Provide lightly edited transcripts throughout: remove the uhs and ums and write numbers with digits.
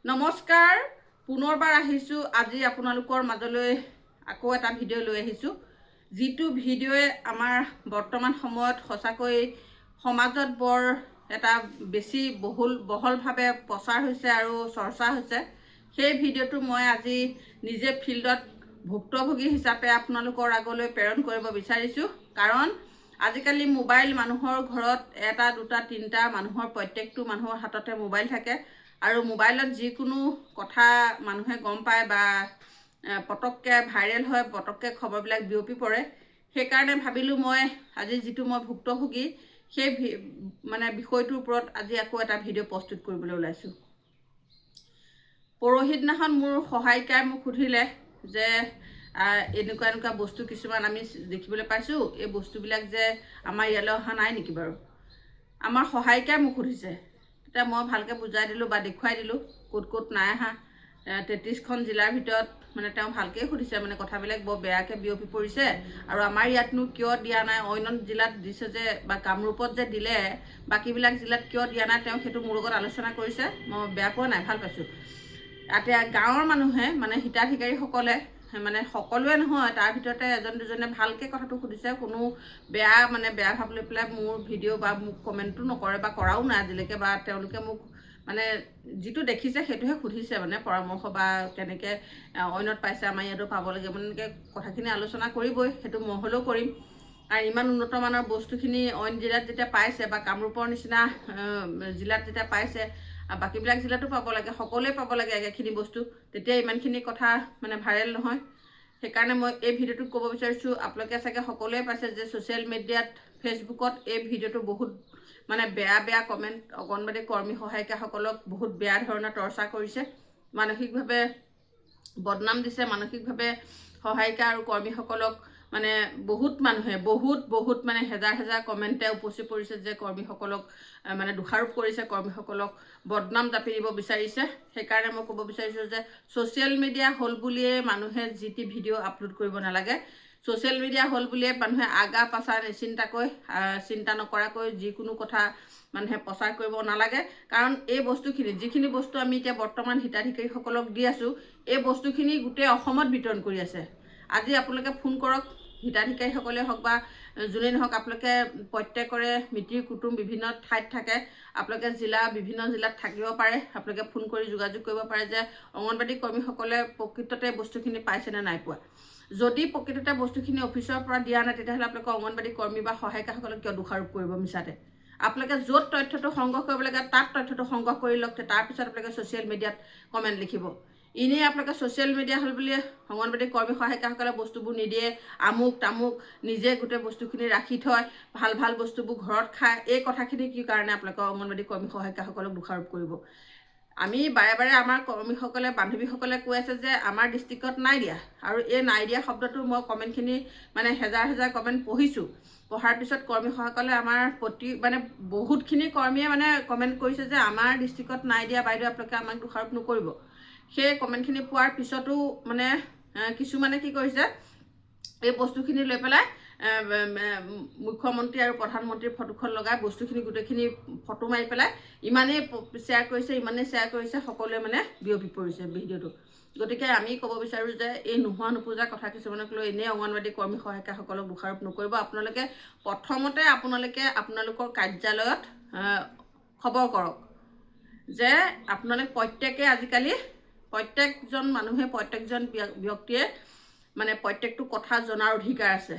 নমস্কাৰ পুনৰবাৰ আহিছোঁ আজি আপোনালোকৰ মাজলৈ আকৌ এটা ভিডিঅ' লৈ আহিছোঁ যিটো ভিডিঅ'য়ে আমাৰ বৰ্তমান সময়ত সঁচাকৈ সমাজত বৰ এটা বেছি বহলভাৱে প্ৰচাৰ হৈছে আৰু চৰ্চা হৈছে সেই ভিডিঅ'টো মই আজি নিজে ফিল্ডত ভুক্তভোগী হিচাপে আপোনালোকৰ আগলৈ প্ৰেৰণ কৰিব বিচাৰিছোঁ কাৰণ আজিকালি মোবাইল মানুহৰ ঘৰত এটা দুটা তিনিটা মানুহৰ প্ৰত্যেকটো মানুহৰ হাততে মোবাইল থাকে আৰু মোবাইলত যিকোনো কথা মানুহে গম পায় বা পটককৈ ভাইৰেল হয় পটককৈ খবৰবিলাক বিয়পি পৰে সেইকাৰণে ভাবিলোঁ মই আজি যিটো মই ভুক্তভোগী সেই বিষয়টোৰ ওপৰত আজি আকৌ এটা ভিডিঅ' প্ৰস্তুত কৰিবলৈ ওলাইছোঁ। পৰহি দিনাখন মোৰ সহায়িকাই মোক সুধিলে যে এনেকুৱা বস্তু কিছুমান আমি দেখিবলৈ পাইছোঁ এই বস্তুবিলাক যে আমাৰ ইয়ালৈ অহা নাই নেকি বাৰু। আমাৰ সহায়িকাই মোক সুধিছে তেতিয়া মই ভালকৈ বুজাই দিলোঁ বা দেখুৱাই দিলোঁ ক'ত ক'ত নাই অহা 33খন জিলাৰ ভিতৰত তেওঁ ভালকৈ সুধিছে কথাবিলাক বৰ বেয়াকৈ বিয়পি পৰিছে আৰু আমাৰ ইয়াতনো কিয় দিয়া নাই অন্য জিলাত দিছে যে বা কামৰূপত যে দিলে বাকীবিলাক জিলাত কিয় দিয়া নাই তেওঁ সেইটো মোৰ লগত আলোচনা কৰিছে মই বেয়া পোৱা নাই ভাল পাইছোঁ। এতিয়া গাঁৱৰ মানুহে হিতাধিকাৰীসকলে সকলোৱে নহয় তাৰ ভিতৰতে এজন দুজনে ভালকৈ কথাটো সুধিছে কোনো বেয়া ভাৱ লৈ পেলাই মোৰ ভিডিঅ' বা মোক কমেণ্টো নকৰে বা কৰাও নাই আজিলৈকে বা তেওঁলোকে মোক যিটো দেখিছে সেইটোহে সুধিছে পৰামৰ্শ বা কেনেকৈ অন্যত পাইছে আমাৰ ইয়াতো পাব লাগে এনেকৈ কথাখিনি আলোচনা কৰিবই সেইটো মই হ'লেও কৰিম আৰু ইমান উন্নতমানৰ বস্তুখিনি অইন জিলাত যেতিয়া পাইছে বা কামৰূপৰ নিচিনা জিলাত যেতিয়া পাইছে বাকীবিলাক জিলাতো পাব লাগে সকলোৱে পাব লাগে একেখিনি বস্তু তেতিয়া ইমানখিনি কথা ভাইৰেল নহয়। সেইকাৰণে মই এই ভিডিঅ'টোত ক'ব বিচাৰিছোঁ আপোনালোকে চাগে সকলোৱে পাইছে যে ছ'চিয়েল মিডিয়াত ফেচবুকত এই ভিডিঅ'টো বহুত বেয়া কমেণ্ট অংগনবাড়ী কৰ্মী সহায়িকাসকলক বহুত বেয়া ধৰণে টৰ্চাৰ কৰিছে মানসিকভাৱে বদনাম দিছে মানসিকভাৱে সহায়িকা আৰু কৰ্মীসকলক বহুত মানুহে বহুত হেজাৰ হেজাৰ কমেণ্টে উপচি পৰিছে যে কৰ্মীসকলক দোষাৰোপ কৰিছে কৰ্মীসকলক বদনাম জাপি দিব বিচাৰিছে। সেইকাৰণে মই ক'ব বিচাৰিছোঁ যে ছ'চিয়েল মিডিয়া হ'ল বুলিয়ে মানুহে যি টি ভিডিঅ' আপলোড কৰিব নালাগে। ছ'চিয়েল মিডিয়া হ'ল বুলিয়ে মানুহে আগা পাছা চিন্তা নকৰাকৈ যিকোনো কথা মানুহে প্ৰচাৰ কৰিব নালাগে কাৰণ এই বস্তুখিনি যিখিনি বস্তু আমি এতিয়া বৰ্তমান হিতাধিকাৰীসকলক দি আছোঁ এই বস্তুখিনি গোটেই অসমত বিতৰণ কৰি আছে। আজি আপোনালোকে ফোন কৰক হিতাধিকাৰীসকলে হওক বা যোনেই নহওক আপোনালোকে প্ৰত্যেকৰে মিতিৰ কুটুম বিভিন্ন ঠাইত থাকে আপোনালোকে বিভিন্ন জিলাত থাকিব পাৰে আপোনালোকে ফোন কৰি যোগাযোগ কৰিব পাৰে যে অংগনবাড়ী কৰ্মীসকলে প্ৰকৃততে বস্তুখিনি পাইছেনে নাই পোৱা। যদি প্ৰকৃততে বস্তুখিনি অফিচৰ পৰা দিয়া নাই তেতিয়াহ'লে আপোনালোকে অংগনবাড়ী কৰ্মী বা সহায়িকাসকলক কিয় দোষাৰোপ কৰিব মিছাতে। আপোনালোকে য'ত তথ্যটো সংগ্ৰহ কৰিব লাগে তাত তথ্যটো সংগ্ৰহ কৰি লওক তাৰপিছত আপোনালোকে ছ'চিয়েল মিডিয়াত কমেণ্ট লিখিব। এনেই আপোনালোকে ছ'চিয়েল মিডিয়া হ'ল বুলি অংগনবাড়ী কৰ্মী সহায়িকাসকলে বস্তুবোৰ নিদিয়ে আমুক তামুক নিজে গোটেই বস্তুখিনি ৰাখি থয় ভাল বস্তুবোৰ ঘৰত খায় এই কথাখিনি কি কাৰণে আপোনালোকে অংগনবাড়ী কৰ্মী সহায়িকাসকলক দোষাৰোপ কৰিব। আমি বাৰে আমাৰ কৰ্মীসকলে বান্ধৱীসকলে কৈ আছে যে আমাৰ ডিষ্ট্ৰিক্টত নাই দিয়া আৰু এই নাই দিয়া শব্দটো মই কমেণ্টখিনি হেজাৰ হেজাৰ কমেণ্ট পঢ়িছোঁ পঢ়াৰ পিছত কৰ্মীসকলে আমাৰ বহুতখিনি কৰ্মীয়ে কমেণ্ট কৰিছে যে আমাৰ ডিষ্ট্ৰিক্টত নাই দিয়া বাইদেউ আপোনালোকে আমাক দোষাৰোপ নকৰিব। সেই কমেণ্টখিনি পোৱাৰ পিছতো কিছুমানে কি কৰিছে এই বস্তুখিনি লৈ পেলাই মুখ্যমন্ত্ৰী আৰু প্ৰধানমন্ত্ৰীৰ ফটোখন লগাই বস্তুখিনি গোটেইখিনি ফটো মাৰি পেলাই ইমানেই শ্বেয়াৰ কৰিছে সকলোৱে বিয়পি পৰিছে ভিডিঅ'টো। গতিকে আমি ক'ব বিচাৰোঁ যে এই নোহোৱা নোপোজা কথা কিছুমানক লৈ এনেই অংগনবাড়ী কৰ্মী সহায়িকাসকলক দোষাৰোপ নকৰিব। আপোনালোকে প্ৰথমতে আপোনালোকৰ কাৰ্যালয়ত খবৰ কৰক যে আপোনালোক প্ৰত্যেকে আজিকালি প্ৰত্যেকজন মানুহে প্ৰত্যেকজন ব্যক্তিয়ে প্ৰত্যেকটো কথা জনাৰ অধিকাৰ আছে।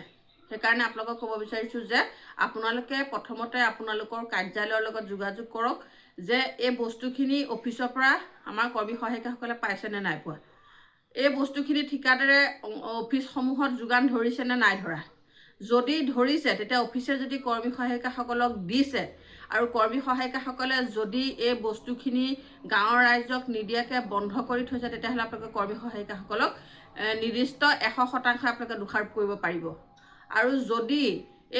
সেইকাৰণে আপোনালোকক ক'ব বিচাৰিছোঁ যে আপোনালোকে প্ৰথমতে আপোনালোকৰ কাৰ্যালয়ৰ লগত যোগাযোগ কৰক যে এই বস্তুখিনি অফিচৰ পৰা আমাৰ কৰ্মী সহায়িকাসকলে পাইছেনে নাই পোৱা। এই বস্তুখিনি ঠিকাদাৰে অফিচসমূহত যোগান ধৰিছেনে নাই ধৰা। যদি ধৰিছে তেতিয়া অফিচে যদি কৰ্মী সহায়িকাসকলক দিছে আৰু কৰ্মী সহায়িকাসকলে যদি এই বস্তুখিনি গাঁৱৰ ৰাইজক নিদিয়াকৈ বন্ধ কৰি থৈছে তেতিয়াহ'লে আপোনালোকে কৰ্মী সহায়িকাসকলক নিৰ্দিষ্ট 100% আপোনালোকে দোষাৰোপ কৰিব পাৰিব। আৰু যদি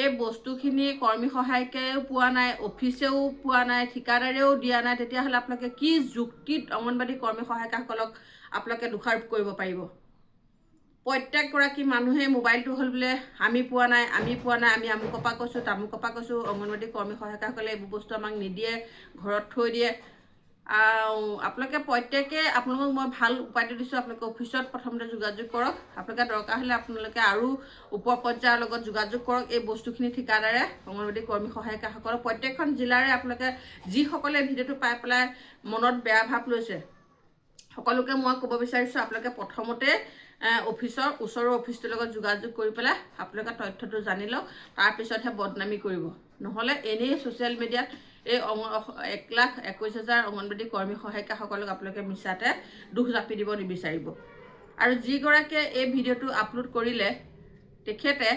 এই বস্তুখিনি কৰ্মী সহায়িকায়ো পোৱা নাই অফিচেও পোৱা নাই ঠিকাদাৰেও দিয়া নাই তেতিয়াহ'লে আপোনালোকে কি যুক্তিত অংগনবাড়ী কৰ্মী সহায়িকাসকলক আপোনালোকে দোষাৰোপ কৰিব পাৰিব। প্ৰত্যেকগৰাকী মানুহে মোবাইলটো হ'ল বোলে আমি পোৱা নাই আমি আমুকৰ পৰা কৈছোঁ তামুকৰ পৰা কৈছোঁ অংগনবাড়ী কৰ্মী সহায়িকাসকলে এইবোৰ বস্তু আমাক নিদিয়ে ঘৰত থৈ দিয়ে আপোনালোকে প্ৰত্যেকে আপোনালোকক মই ভাল উপায়টো দিছোঁ। আপোনালোকে অফিচত প্ৰথমতে যোগাযোগ কৰক। আপোনালোকে দৰকাৰ হ'লে আপোনালোকে আৰু ওপৰ পৰ্যায়ৰ লগত যোগাযোগ কৰক। এই বস্তুখিনি ঠিকাদাৰে অংগনবাড়ী কৰ্মী সহায়িকাসকলক প্ৰত্যেকখন জিলাৰে আপোনালোকে যিসকলে ভিডিঅ'টো পাই পেলাই মনত বেয়া ভাৱ লৈছে, সকলোকে মই ক'ব বিচাৰিছোঁ আপোনালোকে প্ৰথমতে ওচৰৰ অফিচটোৰ লগত যোগাযোগ কৰি পেলাই আপোনালোকে তথ্যটো জানি লওক, তাৰপিছতহে বদনামী কৰিব। নহ'লে এনেই ছ'চিয়েল মিডিয়াত এই 1,21,000 অংগনবাড়ী কৰ্মী সহায়িকাসকলক আপোনালোকে মিছাতে দুখ জাপি দিব নিবিচাৰিব। আৰু যিগৰাকীয়ে এই ভিডিঅ'টো আপলোড কৰিলে তেখেতে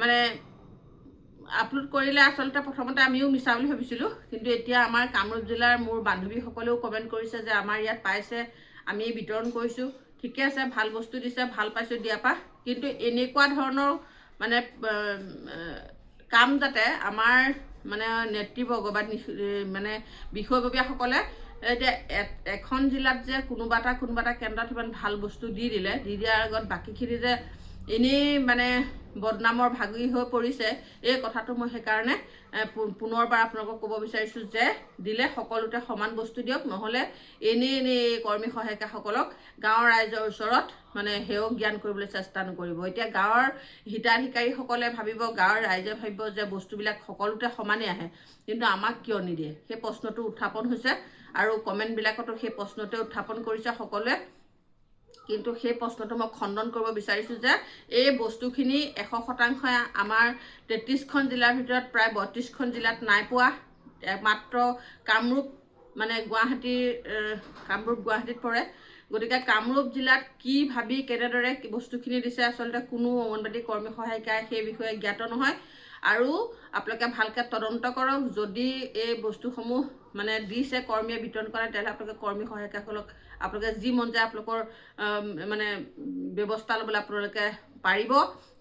মানে আপলোড কৰিলে আচলতে প্ৰথমতে আমিও মিছা বুলি ভাবিছিলোঁ, কিন্তু এতিয়া আমাৰ কামৰূপ জিলাৰ মোৰ বান্ধৱীসকলেও কমেণ্ট কৰিছে যে আমাৰ ইয়াত পাইছে, আমি বিতৰণ কৰিছোঁ, ঠিকে আছে, ভাল বস্তু দিছে, ভাল পাইছোঁ দিয়াৰ পৰা। কিন্তু এনেকুৱা ধৰণৰ মানে কাম যাতে আমাৰ মানে নেতৃবৰ্গ বা মানে বিষয়ববীয়াসকলে এতিয়া এখন জিলাত যে কোনোবা এটা কেন্দ্ৰত ইমান ভাল বস্তু দি দিয়াৰ আগত বাকীখিনি যে এনেই মানে বদনামৰ ভাগি হৈ পৰিছে, এই কথাটো মই সেইকাৰণে পুনৰবাৰ আপোনালোকক ক'ব বিচাৰিছোঁ যে দিলে সকলোতে সমান বস্তু দিয়ক, নহ'লে এনেই এই কৰ্মী সহায়িকাসকলক গাঁৱৰ ৰাইজৰ ওচৰত মানে হেয় জ্ঞান কৰিবলৈ চেষ্টা নকৰিব। এতিয়া গাঁৱৰ হিতাধিকাৰীসকলে ভাবিব, গাঁৱৰ ৰাইজে ভাবিব যে বস্তুবিলাক সকলোতে সমানেই আহে, কিন্তু আমাক কিয় নিদিয়ে? সেই প্ৰশ্নটো উত্থাপন হৈছে আৰু কমেণ্টবিলাকতো সেই প্ৰশ্নটোৱে উত্থাপন কৰিছে সকলোৱে। কিন্তু সেই প্ৰশ্নটো মই খণ্ডন কৰিব বিচাৰিছোঁ যে এই বস্তুখিনি 100% আমাৰ 33খন জিলাৰ ভিতৰত প্ৰায় 32খন জিলাত নাই পোৱা। মাত্ৰ কামৰূপ মানে গুৱাহাটীত পৰে। গতিকে কামৰূপ জিলাত কি ভাবি কেনেদৰে বস্তুখিনি দিছে আচলতে কোনো অংগনবাড়ী কৰ্মী সহায়িকাই সেই বিষয়ে জ্ঞাত নহয়। আৰু আপোনালোকে ভালকৈ তদন্ত কৰক। যদি এই বস্তুসমূহ মানে দিছে কৰ্মীয়ে বিতৰণ কৰে, তেতিয়াহ'লে আপোনালোকে কৰ্মী সহায়িকাসকলক আপোনালোকে যি মন যায় আপোনালোকৰ মানে ব্যৱস্থা ল'বলৈ আপোনালোকে পাৰিব।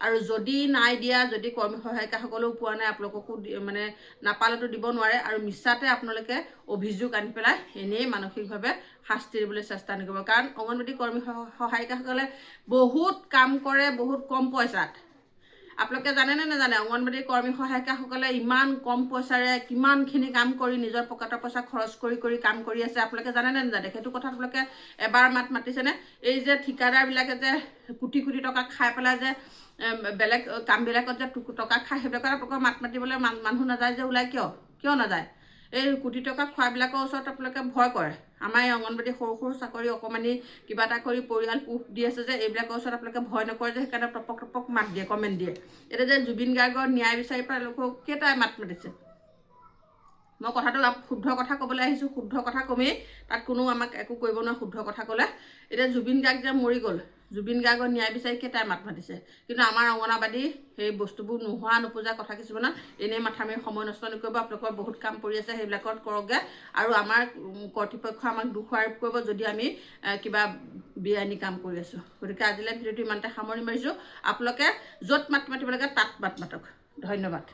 আৰু যদি নাই দিয়া, যদি কৰ্মী সহায়িকাসকলেও পোৱা নাই, আপোনালোককো মানে নাপালেতো দিব নোৱাৰে। আৰু মিছাতে আপোনালোকে অভিযোগ আনি পেলাই এনেই মানসিকভাৱে শাস্তি দিবলৈ চেষ্টা নকৰিব। কাৰণ অংগনবাড়ী কৰ্মী সহায়িকাসকলে বহুত কাম কৰে বহুত কম পইচাত। আপোনালোকে জানেনে নাজানে? অংগনবাড়ী কৰ্মী সহায়িকাসকলে ইমান কম পইচাৰে কিমানখিনি কাম কৰি নিজৰ পকেটৰ পইচা খৰচ কৰি কাম কৰি আছে। আপোনালোকে জানেনে নাজানে? সেইটো কথা আপোনালোকে এবাৰ মাতিছেনে? এই যে ঠিকাদাৰবিলাকে যে কোটি টকা খাই পেলাই যে বেলেগ কামবিলাকত যে টকা খায়, সেইবিলাকত আপোনালোকৰ মাতিবলৈ মানুহ নাযায় যে ওলাই কিয় নাযায়? এই কোটি টকা খোৱাবিলাকৰ ওচৰত আপোনালোকে ভয় কৰে। আমাৰ এই অংগনবাড়ী সৰু চাকৰি অকণমানি কিবা এটা কৰি পৰিয়াল পোহ দি আছে যে, এইবিলাকৰ ওচৰত আপোনালোকে ভয় নকৰে যে, সেইকাৰণে টপক মাত দিয়ে, কমেণ্ট দিয়ে। এতিয়া যে জুবিন গাৰ্গৰ ন্যায় বিচাৰি পেলাই লোকক কেইটাই মাতিছে? মই কথাটো শুদ্ধ কথা ক'বলৈ আহিছোঁ, শুদ্ধ কথা কমেই, তাত কোনো আমাক একো কৰিব নোৱাৰে শুদ্ধ কথা ক'লে। এতিয়া জুবিন গাৰ্গ যে মৰি গ'ল, জুবিন গাৰ্গৰ ন্যায় বিচাৰি কেইটাই মাতিছে? কিন্তু আমাৰ অংগনবাড়ী সেই বস্তুবোৰ নোহোৱা নোপোজা কথা কিছুমানত এনেই মাথা মাৰি সময় নষ্ট নকৰিব। আপোনালোকৰ বহুত কাম পৰি আছে, সেইবিলাকত কৰকগৈ। আৰু আমাৰ কৰ্তৃপক্ষ আমাক দোষ আৰোপ কৰিব যদি আমি কিবা বেআইনী কাম কৰি আছোঁ। গতিকে আজিলৈ ভিডিঅ'টো ইমানতে সামৰণি মাৰিছোঁ। আপোনালোকে য'ত মাতিব লাগে তাত মাতক। ধন্যবাদ।